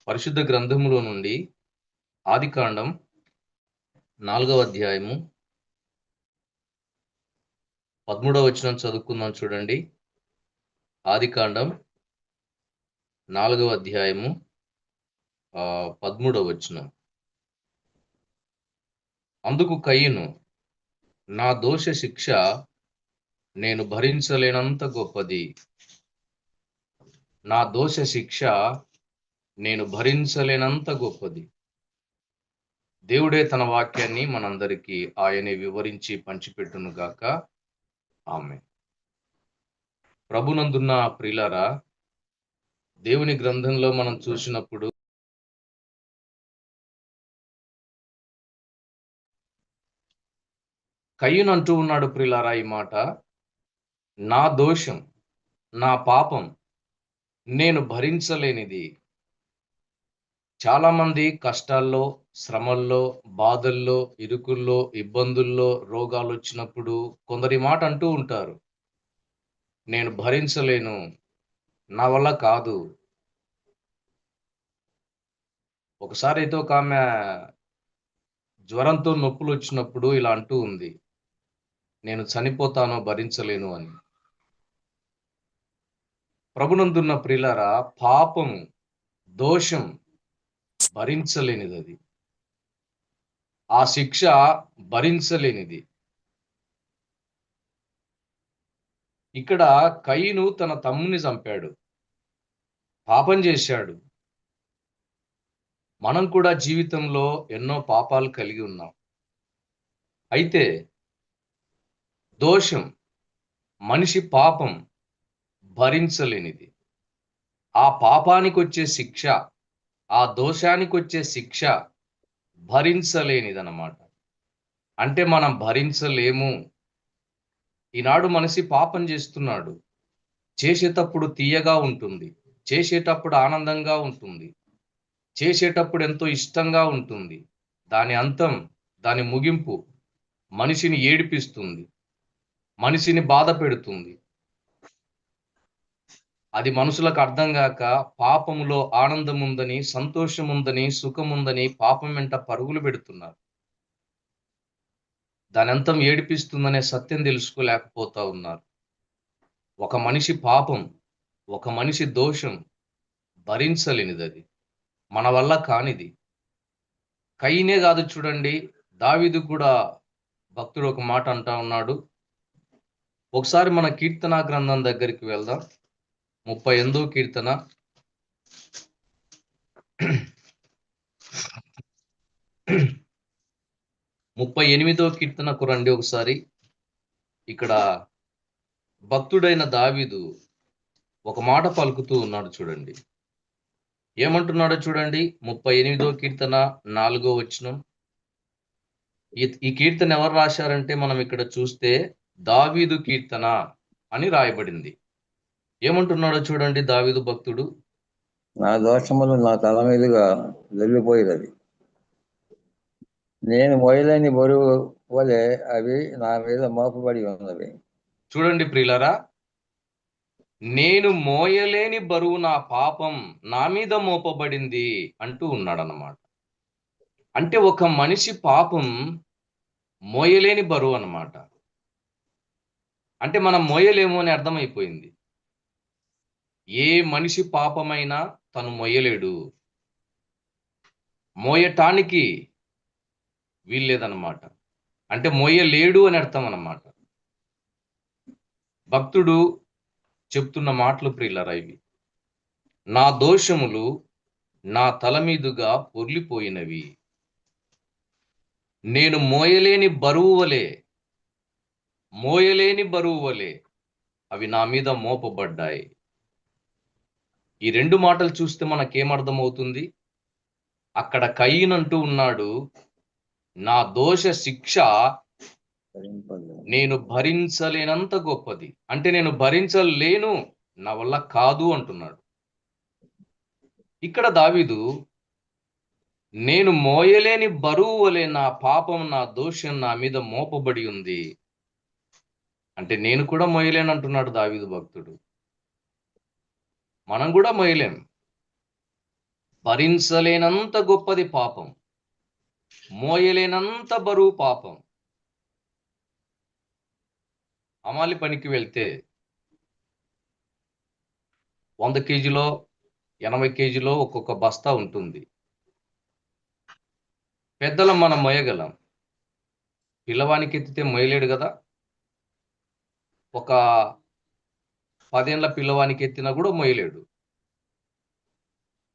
పరిశుద్ధ గ్రంథములో నుండి ఆదికాండం 4వ అధ్యాయము 13వ వచనం చదువుకుందాం చూడండి. ఆదికాండం 4వ అధ్యాయము 13వ వచనం. అందుకు కయీను, నా దోష శిక్ష నేను భరించలేనంత గొప్పది. నా దోష శిక్ష నేను భరించలేనంత గొప్పది. దేవుడే తన వాక్యాన్ని మనందరికీ ఆయనే వివరించి పంచిపెట్టును గాక. ఆమేన్. ప్రభునందున్న ప్రియులారా, దేవుని గ్రంథంలో మనం చూసినప్పుడు కయీను అంటూ ఉన్నాడు ప్రియులారా ఈ మాట, నా దోషం, నా పాపం నేను భరించలేనిది. చాలామంది కష్టాల్లో, శ్రమల్లో, బాధల్లో, ఇరుకుల్లో, ఇబ్బందుల్లో, రోగాలు వచ్చినప్పుడు కొందరి మాట అంటూ ఉంటారు, నేను భరించలేను, నా వల్ల కాదు. ఒకసారి అయితే ఒక ఆమె జ్వరంతో నొప్పులు వచ్చినప్పుడు ఇలా అంటూ ఉంది, నేను చనిపోతాను, భరించలేను అని. ప్రభునందున్న ప్రియులారా, పాపము, దోషం భరించలేనిది. అది ఆ శిక్ష భరించలేనిది. ఇక్కడ కయీను తన తమ్ముని చంపాడు, పాపం చేశాడు. మనం కూడా జీవితంలో ఎన్నో పాపాలు కలిగి ఉన్నాం. అయితే దోషం, మనిషి పాపం భరించలేనిది. ఆ పాపానికి వచ్చే శిక్ష, ఆ దోషానికి వచ్చే శిక్ష భరించలేనిదన్నమాట. అంటే మనం భరించలేము. ఈనాడు మనిషి పాపం చేస్తున్నాడు, చేసేటప్పుడు తీయగా ఉంటుంది, చేసేటప్పుడు ఆనందంగా ఉంటుంది, చేసేటప్పుడు ఎంతో ఇష్టంగా ఉంటుంది. దాని అంతం, దాని ముగింపు మనిషిని ఏడిపిస్తుంది, మనిషిని బాధ పెడుతుంది. అది మనుషులకు అర్థం కాక పాపములో ఆనందం ఉందని, సంతోషం ఉందని, సుఖం ఉందని పాపం వెంట పరుగులు పెడుతున్నారు. దాని అంతం ఏడిపిస్తుందనే సత్యం తెలుసుకోలేకపోతా ఉన్నారు. ఒక మనిషి పాపం, ఒక మనిషి దోషం భరించలేనిది. అది మన వల్ల కానిది. కయీనే కాదు చూడండి, దావీదు కూడా భక్తుడు ఒక మాట అంటా ఉన్నాడు. ఒకసారి మన కీర్తనా గ్రంథం దగ్గరికి వెళ్దాం. 38వ కీర్తన 38వ కీర్తనకు రండి ఒకసారి. ఇక్కడ భక్తుడైన దావీదు ఒక మాట పలుకుతూ ఉన్నాడు చూడండి. ఏమంటున్నాడో చూడండి. 38వ కీర్తన 4వ వచనం. ఈ కీర్తన ఎవరు రాశారంటే మనం ఇక్కడ చూస్తే దావీదు కీర్తన అని రాయబడింది. ఏమంటున్నాడో చూడండి దావీదు భక్తుడు, నా దోషములు నా తల మీదుగా వెళ్ళిపోయినవి, నేను మోయలేని బరువు వలె అవి నా మీద మోపబడి ఉన్నవి. చూడండి ప్రియులారా, నేను మోయలేని బరువు నా పాపం నా మీద మోపబడింది అంటూ ఉన్నాడన్నమాట. అంటే ఒక మనిషి పాపం మోయలేని బరువు అన్నమాట. అంటే మనం మోయలేము అని అర్థమైపోయింది. ఏ మనిషి పాపమైనా తను మోయలేడు, మోయటానికి వీల్లేదన్నమాట. అంటే మోయలేడు అని అర్థం అన్నమాట. భక్తుడు చెప్తున్న మాటలు ప్రియులారా ఇవి. నా దోషములు నా తల మీదుగా పొర్లిపోయినవి, నేను మోయలేని బరువు వలె అవి నా మీద మోపబడ్డాయి. ఈ రెండు మాటలు చూస్తే మనకేమర్థమవుతుంది? అక్కడ కయీను అంటూ ఉన్నాడు, నా దోష శిక్ష నేను భరించలేనంత గొప్పది. అంటే నేను భరించలేను, నా వల్ల కాదు అంటున్నాడు. ఇక్కడ దావీదు, నేను మోయలేని బరువు వలె నా పాపం, నా దోషం నా మీద మోపబడి ఉంది. అంటే నేను కూడా మోయలేను అంటున్నాడు దావీదు భక్తుడు. మనం కూడా మోయలేం. భరించలేనంత గొప్పది పాపం, మోయలేనంత బరువు పాపం. అమాలి పనికి వెళ్తే 100 కేజీలో 80 కేజీలో ఒక్కొక్క బస్తా ఉంటుంది. పెద్దలం మనం మోయగలం, పిల్లవానికి ఎత్తితే మోయలేడు కదా. ఒక 10 ఏళ్ల పిల్లవానికి ఎత్తినా కూడా మోయలేడు.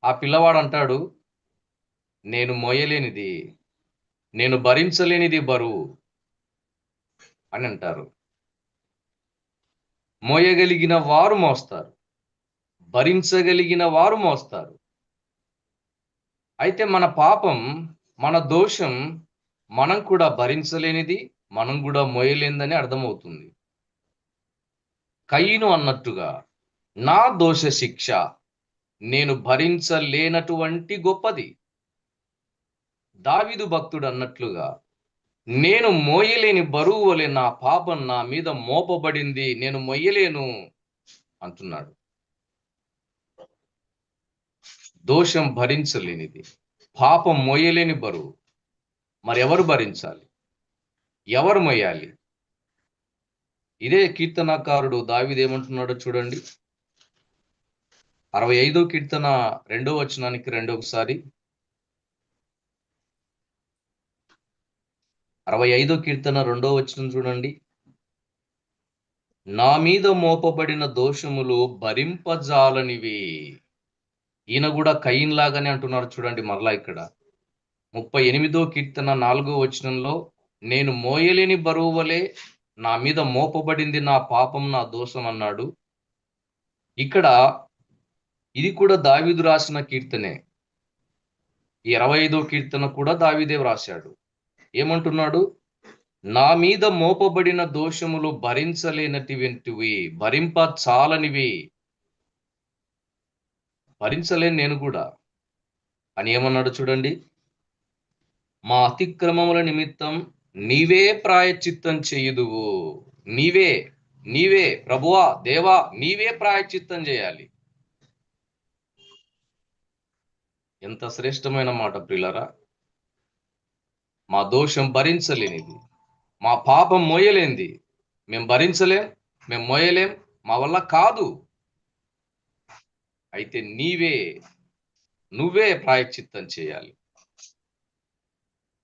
ఆ పిల్లవాడు అంటాడు, నేను మోయలేనిది, నేను భరించలేనిది బరువు అని అంటారు. మోయగలిగిన వారు మోస్తారు, భరించగలిగిన వారు మోస్తారు. అయితే మన పాపం, మన దోషం మనం కూడా భరించలేనిది, మనం కూడా మోయలేనిదని అర్థమవుతుంది. కయీను అన్నట్టుగా నా దోష శిక్ష నేను భరించలేనటువంటి గొప్పది. దావీదు భక్తుడు అన్నట్లుగా నేను మోయలేని బరువు వలె నా పాపం నా మీద మోపబడింది, నేను మోయలేను అంటున్నాడు. దోషం భరించలేనిది, పాపం మోయలేని బరువు. మరి ఎవరు భరించాలి, ఎవరు మోయాలి? ఇదే కీర్తనాకారుడు దావీదు ఏమంటున్నాడో చూడండి. 65వ కీర్తన 2వ వచనానికి రెండోసారి. 65వ కీర్తన 2వ వచనం చూడండి. నా మీద మోపబడిన దోషములు భరింపజాలనివి. ఈయన కూడా కయీన్ లాగానే అంటున్నారు చూడండి. మరలా ఇక్కడ 38వ కీర్తన 4వ వచనంలో నేను మోయలేని బరువు వలె నా మీద మోపబడింది నా పాపం, నా దోషం అన్నాడు. ఇక్కడ ఇది కూడా దావీదు రాసిన కీర్తనే. ఈ 25వ కీర్తన కూడా దావీదే రాశాడు. ఏమంటున్నాడు? నా మీద మోపబడిన దోషములు భరించలేనటివి, భరింప చాలనివి. భరించలేను నేను కూడా అని ఏమన్నాడు చూడండి. మా అతిక్రమముల నిమిత్తం నీవే ప్రాయశ్చిత్తం చేయుదువు. నీవే నీవే ప్రభువా, దేవా, నీవే ప్రాయశ్చిత్తం చేయాలి. ఎంత శ్రేష్టమైన మాట ప్రియులారా. మా దోషం భరించలేనిది, మా పాపం మోయలేనిది. మేము భరించలేం, మేము మోయలేం, మా వల్ల కాదు. అయితే నువ్వే ప్రాయశ్చిత్తం చేయాలి.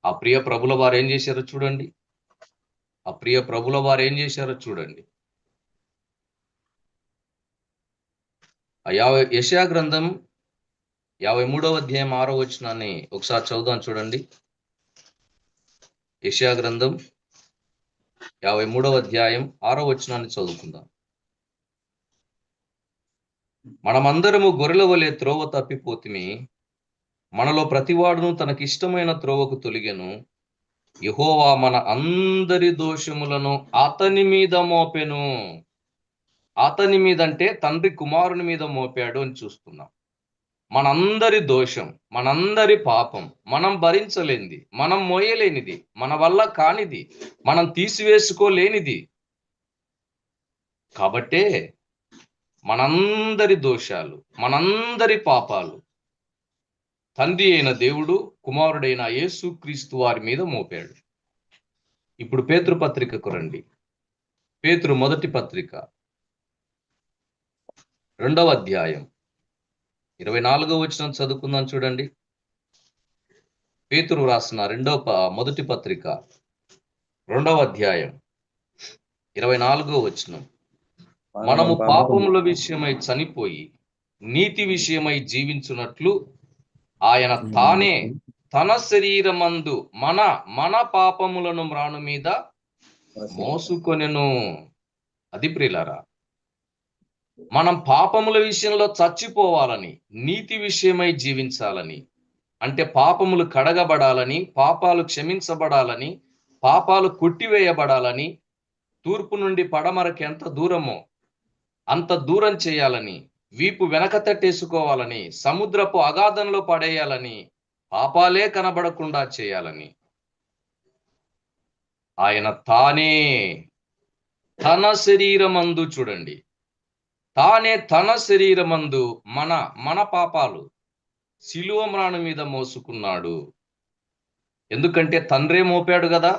ఆ ప్రియ ప్రభుల వారు ఏం చేశారో చూడండి. యెషయా గ్రంథం 53వ అధ్యాయం 6వ వచనాన్ని ఒకసారి చదువుదాం చూడండి. యెషయా గ్రంథం 53వ అధ్యాయం 6వ వచనాన్ని చదువుకుందాం. మనమందరము గొర్రెల వలె త్రోవ తప్పిపోతిమి, మనలో ప్రతివాడును తనకిష్టమైన త్రోవకు తొలిగెను. యెహోవా మన అందరి దోషములను అతని మీద మోపెను. అతని మీద అంటే తండ్రి కుమారుని మీద మోపాడు అని చూస్తున్నాం. మనందరి దోషం, మనందరి పాపం, మనం భరించలేనిది, మనం మోయలేనిది, మన వల్ల కానిది, మనం తీసివేసుకోలేనిది. కాబట్టే మనందరి దోషాలు, మనందరి పాపాలు తండ్రి అయిన దేవుడు కుమారుడైన యేసుక్రీస్తు వారి మీద మోపాడు. ఇప్పుడు పేతురు పత్రికకు రండి. పేతురు మొదటి పత్రిక 2వ అధ్యాయం 24వ వచనం చదువుకుందాం చూడండి. పేతురు రాసిన మొదటి పత్రిక 2వ అధ్యాయం 24వ వచనం. మనము పాపముల విషయమై చనిపోయి నీతి విషయమై జీవించున్నట్లు ఆయన తానే తన శరీరమందు మన పాపములను మ్రాను మీద మోసుకొనెను. అది ప్రియులారా, మనం పాపముల విషయంలో చచ్చిపోవాలని, నీతి విషయమై జీవించాలని, అంటే పాపములు కడగబడాలని, పాపాలు క్షమించబడాలని, పాపాలు కొట్టివేయబడాలని, తూర్పు నుండి పడమరకి ఎంత దూరమో అంత దూరం చేయాలని, వీపు వెనక తట్టేసుకోవాలని, సముద్రపు అగాధంలో పడేయాలని, పాపాలే కనబడకుండా చేయాలని ఆయన తానే తన శరీరమందు, చూడండి, తానే తన శరీరమందు మన పాపాలు, శిలువ మ్రాను మీద మోసుకున్నాడు. ఎందుకంటే తండ్రే మోపాడు కదా.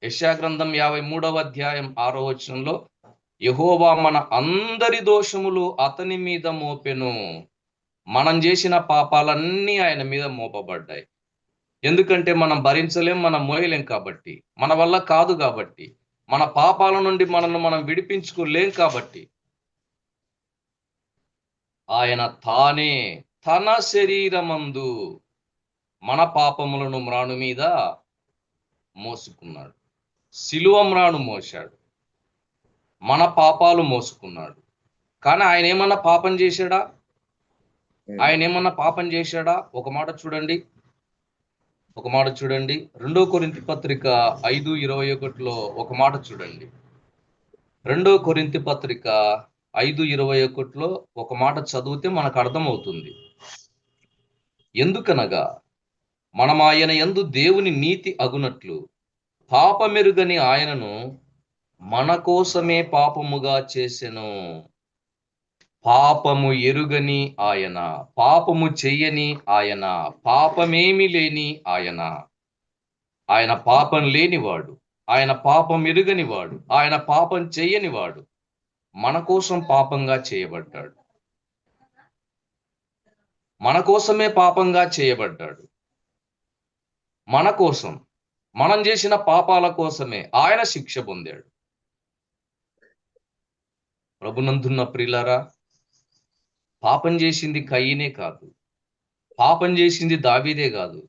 యెషయా గ్రంథం 53వ అధ్యాయం 6వ వచనంలో యెహోవా మన అందరి దోషములు అతని మీద మోపెను. మనం చేసిన పాపాలన్నీ ఆయన మీద మోపబడ్డాయి. ఎందుకంటే మనం భరించలేం, మనం మోయలేం కాబట్టి, మన వల్ల కాదు కాబట్టి, మన పాపాల నుండి మనల్ని మనం విడిపించుకోలేం కాబట్టి ఆయన తానే తన శరీరమందు మన పాపములను మ్రాను మీద మోసుకున్నాడు. శిలువ మ్రాను మోశాడు, మన పాపాలు మోసుకున్నాడు. కానీ ఆయన ఏమన్నా పాపం చేశాడా? ఆయన ఏమన్నా పాపం చేశాడా? ఒక మాట చూడండి 2 కొరింథీ పత్రిక 5:21లో ఒక మాట చూడండి. 2 కొరింథీ పత్రిక 5:21లో ఒక మాట చదివితే మనకు అర్థమవుతుంది. ఎందుకనగా మనం ఆయన యందు దేవుని నీతి అగునట్లు పాపమెరుగని ఆయనను మన కోసమే పాపముగా చేసెను. పాపము ఎరుగని ఆయన, పాపము చెయ్యని ఆయన, పాపమేమి లేని ఆయన, ఆయన పాపం లేనివాడు, ఆయన పాపం ఎరుగనివాడు, ఆయన పాపం చెయ్యనివాడు మన కోసం పాపంగా చేయబడ్డాడు. మన కోసమే పాపంగా చేయబడ్డాడు. మన కోసం, మనం చేసిన పాపాల కోసమే ఆయన శిక్ష పొందాడు. ప్రభునందున్న ప్రియులారా, పాపం చేసింది కయీనే కాదు, పాపం చేసింది దావీదే కాదు.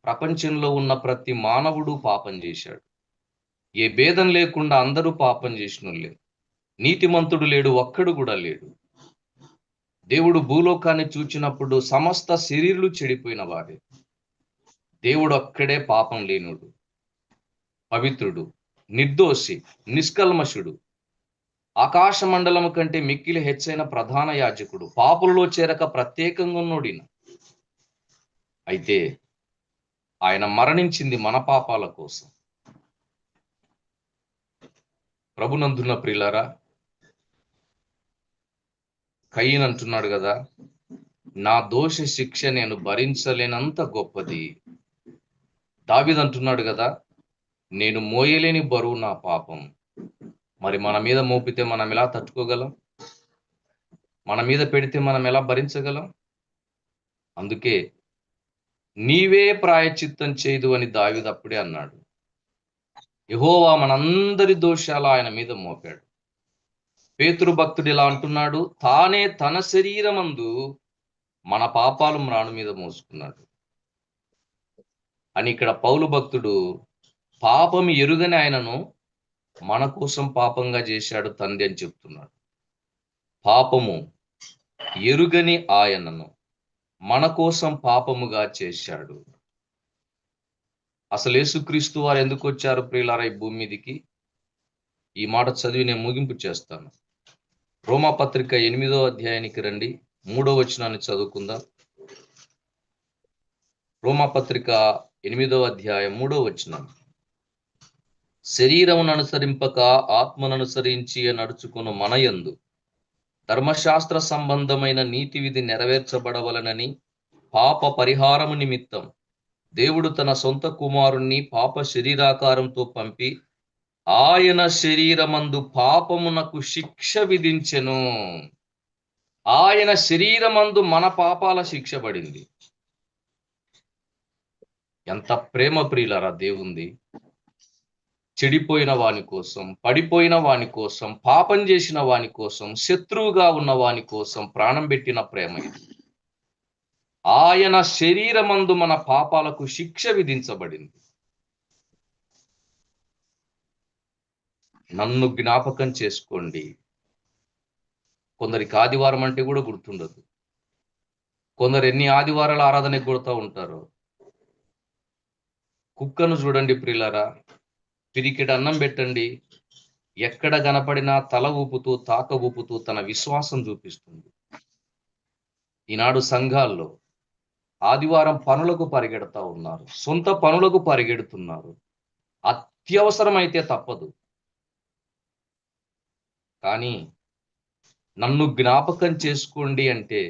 ప్రపంచంలో ఉన్న ప్రతి మానవుడు పాపం చేశాడు. ఏ భేదం లేకుండా అందరూ పాపం చేసినోళ్ళే. నీతిమంతుడు లేడు, ఒక్కడు కూడా లేడు. దేవుడు భూలోకాన్ని చూచినప్పుడు సమస్త శరీరులు చెడిపోయిన వారే. దేవుడు ఒక్కడే పాపం లేనుడు, పవిత్రుడు, నిర్దోషి, నిష్కల్మషుడు, ఆకాశ మండలము కంటే మిక్కిలి హెచ్చైన ప్రధాన యాజకుడు, పాపులలో చేరక ప్రత్యేకంగా ఉన్నోడిన. అయితే ఆయన మరణించింది మన పాపాల కోసం. ప్రభునందున్న ప్రియులారా, కయీన్ అంటున్నాడు కదా, నా దోష శిక్ష నేను భరించలేనంత గొప్పది. దావీదు అంటున్నాడు కదా, నేను మోయలేని బరువు నా పాపం. మరి మన మీద మోపితే మనం ఎలా తట్టుకోగలం? మన మీద పెడితే మనం ఎలా భరించగలం? అందుకే నీవే ప్రాయశ్చిత్తం చేయదు అని దావీదు అప్పుడే అన్నాడు. యెహోవా మనందరి దోషాలు ఆయన మీద మోపాడు. పేతురు భక్తుడు ఇలా అంటున్నాడు, తానే తన శరీరమందు మన పాపాలు మ్రాను మీద మోసుకున్నాడు అని. ఇక్కడ పౌలు భక్తుడు పాపం ఎరుగని ఆయనను మన కోసం పాపంగా చేశాడు తండ్రి అని చెప్తున్నాడు. పాపము ఎరుగని ఆయనను మన కోసం పాపముగా చేశాడు. అసలు యేసుక్రీస్తు వారు ఎందుకు వచ్చారు ప్రియులారా ఈ భూమి మీదికి? ఈ మాట చదివి నేను ముగింపు చేస్తాను. రోమా పత్రిక 8వ అధ్యాయానికి రండి, 3వ వచనాన్ని చదువుకుందాం. రోమా పత్రిక 8వ అధ్యాయం 3వ వచనం. శరీరమును అనుసరింపక ఆత్మను అనుసరించి నడుచుకుని మనయందు ధర్మశాస్త్ర సంబంధమైన నీతి విధి నెరవేర్చబడవలనని పాప పరిహారము నిమిత్తం దేవుడు తన సొంత కుమారుణ్ణి పాప శరీరాకారంతో పంపి ఆయన శరీరమందు పాపమునకు శిక్ష విధించెను. ఆయన శరీరమందు మన పాపాల శిక్ష పడింది. ఎంత ప్రేమ ప్రియులారా దేవుంది! చెడిపోయిన వాని కోసం, పడిపోయిన వాని కోసం, పాపం చేసిన వాని కోసం, శత్రువుగా ఉన్న వాని కోసం ప్రాణం పెట్టిన ప్రేమ ఇది. ఆయన శరీరమందు మన పాపాలకు శిక్ష విధించబడింది. నన్ను జ్ఞాపకం చేసుకోండి. కొందరికి ఆదివారం అంటే కూడా గుర్తుండదు. కొందరు ఎన్ని ఆదివారాల ఆరాధనకు కొడుతూ ఉంటారు. కుక్కను చూడండి ప్రియులారా, పిరికెడు అన్నం పెట్టండి, ఎక్కడ కనపడినా తల ఊపుతూ తాక ఊపుతూ తన విశ్వాసం చూపిస్తుంది. ఈనాడు సంఘాల్లో ఆదివారం పనులకు పరిగెడతా ఉన్నారు, సొంత పనులకు పరిగెడుతున్నారు. అత్యవసరమైతే తప్పదు. కానీ నన్ను జ్ఞాపకం చేసుకోండి అంటే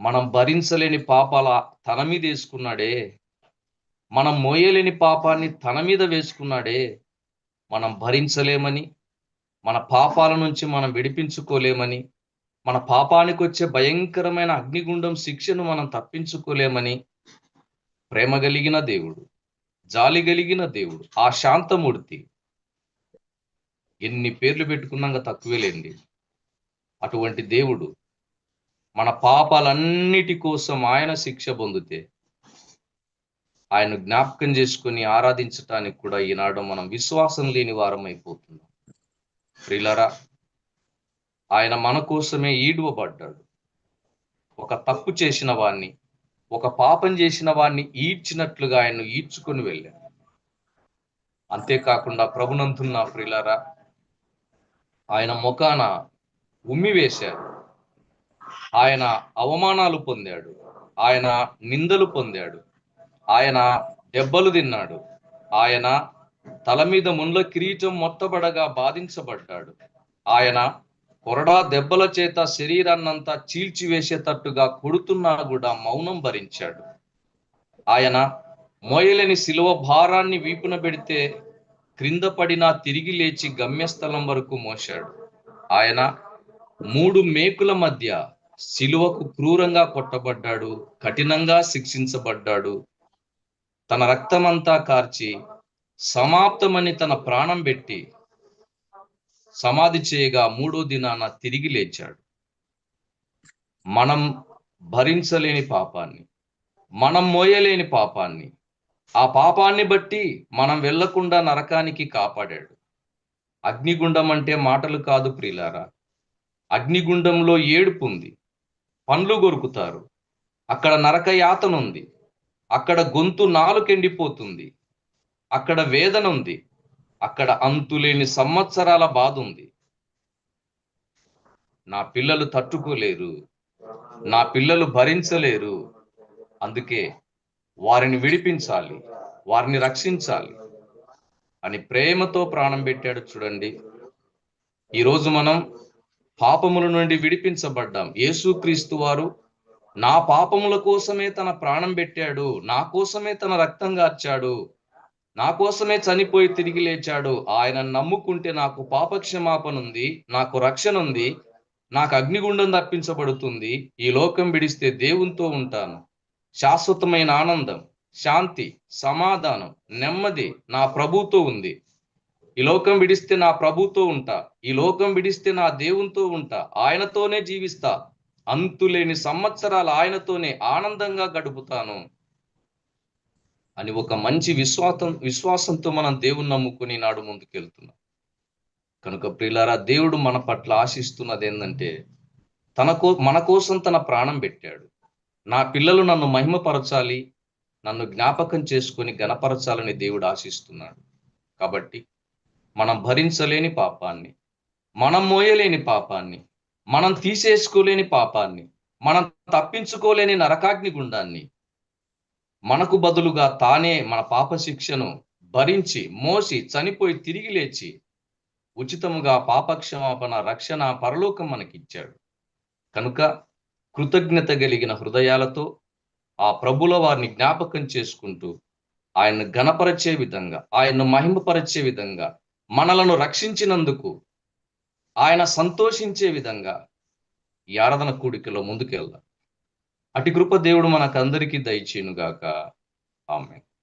మనం భరించలేని పాపాల తన మీద వేసుకున్నాడే, మనం మోయలేని పాపాన్ని తన మీద వేసుకున్నాడే. మనం భరించలేమని, మన పాపాల నుంచి మనం విడిపించుకోలేమని, మన పాపానికి వచ్చే భయంకరమైన అగ్నిగుండం శిక్షను మనం తప్పించుకోలేమని ప్రేమ కలిగిన దేవుడు, జాలి కలిగిన దేవుడు, ఆ శాంతమూర్తి, ఎన్ని పేర్లు పెట్టుకున్నాక తక్కువేలేండి. అటువంటి దేవుడు మన పాపాలన్నిటి కోసం ఆయన శిక్ష పొందితే ఆయన జ్ఞాపకం చేసుకుని ఆరాధించటానికి కూడా ఈనాడు మనం విశ్వాసం లేని వారం అయిపోతున్నాం. ప్రియులారా, ఆయన మన కోసమే ఈడువబడ్డాడు. ఒక తప్పు చేసిన వాణ్ణి, ఒక పాపం చేసిన వాణ్ణి ఈడ్చినట్లుగా ఆయన్ను ఈడ్చుకొని వెళ్ళాడు. అంతేకాకుండా ప్రభునందున్న ప్రియులారా, ఆయన ముఖాన ఉమ్మి వేశాడు, ఆయన అవమానాలు పొందాడు, ఆయన నిందలు పొందాడు, ఆయన దెబ్బలు తిన్నాడు, ఆయన తల మీద ముండ్ల కిరీటం మొత్తబడగా బాధించబడ్డాడు, ఆయన కొరడా దెబ్బల చేత శరీరాన్నంతా చీల్చివేసేటట్టుగా కొడుతున్నా కూడా మౌనం భరించాడు. ఆయన మోయలేని శిలువ భారాన్ని వీపున పెడితే క్రింద పడినా తిరిగి లేచి గమ్యస్థలం వరకు మోశాడు. ఆయన 3 మేకుల మధ్య శిలువకు క్రూరంగా కొట్టబడ్డాడు, కఠినంగా శిక్షించబడ్డాడు. తన రక్తమంతా కార్చి సమాప్తమని తన ప్రాణం పెట్టి సమాధి చేయగా 3వ దినాన తిరిగి లేచాడు. మనం భరించలేని పాపాన్ని, మనం మోయలేని పాపాన్ని, ఆ పాపాన్ని బట్టి మనం వెళ్లకుండా నరకానికి కాపాడాడు. అగ్నిగుండం అంటే మాటలు కాదు ప్రియులారా. అగ్నిగుండంలో ఏడుపు ఉంది, పండ్లు కొరుకుతారు, అక్కడ నరక యాతన ఉంది, అక్కడ గొంతు నాలుకెండిపోతుంది, అక్కడ వేదన ఉంది, అక్కడ అంతులేని సంవత్సరాల బాధ ఉంది. నా పిల్లలు తట్టుకోలేరు, నా పిల్లలు భరించలేరు, అందుకే వారిని విడిపించాలి, వారిని రక్షించాలి అని ప్రేమతో ప్రాణం పెట్టాడు. చూడండి, ఈరోజు మనం పాపముల నుండి విడిపించబడ్డాం. యేసుక్రీస్తు వారు నా పాపముల కోసమే తన ప్రాణం పెట్టాడు, నా కోసమే తన రక్తం గార్చాడు, నా కోసమే చనిపోయి తిరిగి లేచాడు. ఆయన నమ్ముకుంటే నాకు పాపక్షమాపణ ఉంది, నాకు రక్షణ ఉంది, నాకు అగ్నిగుండం తప్పించబడుతుంది, ఈ లోకం విడిస్తే దేవునితో ఉంటాను. శాశ్వతమైన ఆనందం, శాంతి, సమాధానం, నెమ్మది నా ప్రభుతో ఉంది. ఈ లోకం విడిస్తే నా ప్రభుతో ఉంటా, ఈ లోకం విడిస్తే నా దేవునితో ఉంటా, ఆయనతోనే జీవిస్తా, అంతులేని సంవత్సరాలు ఆయనతోనే ఆనందంగా గడుపుతాను అని ఒక మంచి విశ్వాసంతో మనం దేవుని నమ్ముకుని నాడు ముందుకెళ్తున్నాం. కనుక ప్రియులారా, దేవుడు మన పట్ల ఆశిస్తున్నది ఏంటంటే మన కోసం తన ప్రాణం పెట్టాడు. నా పిల్లలు నన్ను మహిమపరచాలి, నన్ను జ్ఞాపకం చేసుకొని గణపరచాలని దేవుడు ఆశిస్తున్నాడు. కాబట్టి మనం భరించలేని పాపాన్ని, మనం మోయలేని పాపాన్ని, మనం తీసేసుకోలేని పాపాన్ని, మనం తప్పించుకోలేని నరకాగ్ని గుండాన్ని మనకు బదులుగా తానే మన పాప శిక్షను భరించి మోసి చనిపోయి తిరిగి లేచి ఉచితముగా పాపక్షమాపణ, రక్షణ, పరలోకం మనకిచ్చాడు. కనుక కృతజ్ఞత కలిగిన హృదయాలతో ఆ ప్రభుల వారిని జ్ఞాపకం చేసుకుంటూ ఆయన్ను ఘనపరిచే విధంగా, ఆయన్ను మహిమపరిచే విధంగా, మనలను రక్షించినందుకు ఆయన సంతోషించే విధంగా ఈ ఆరాధన కూడికలో ముందుకెళ్దాం. అటు కృప దేవుడు మనకందరికీ దయచేయునుగాక. ఆమేన్.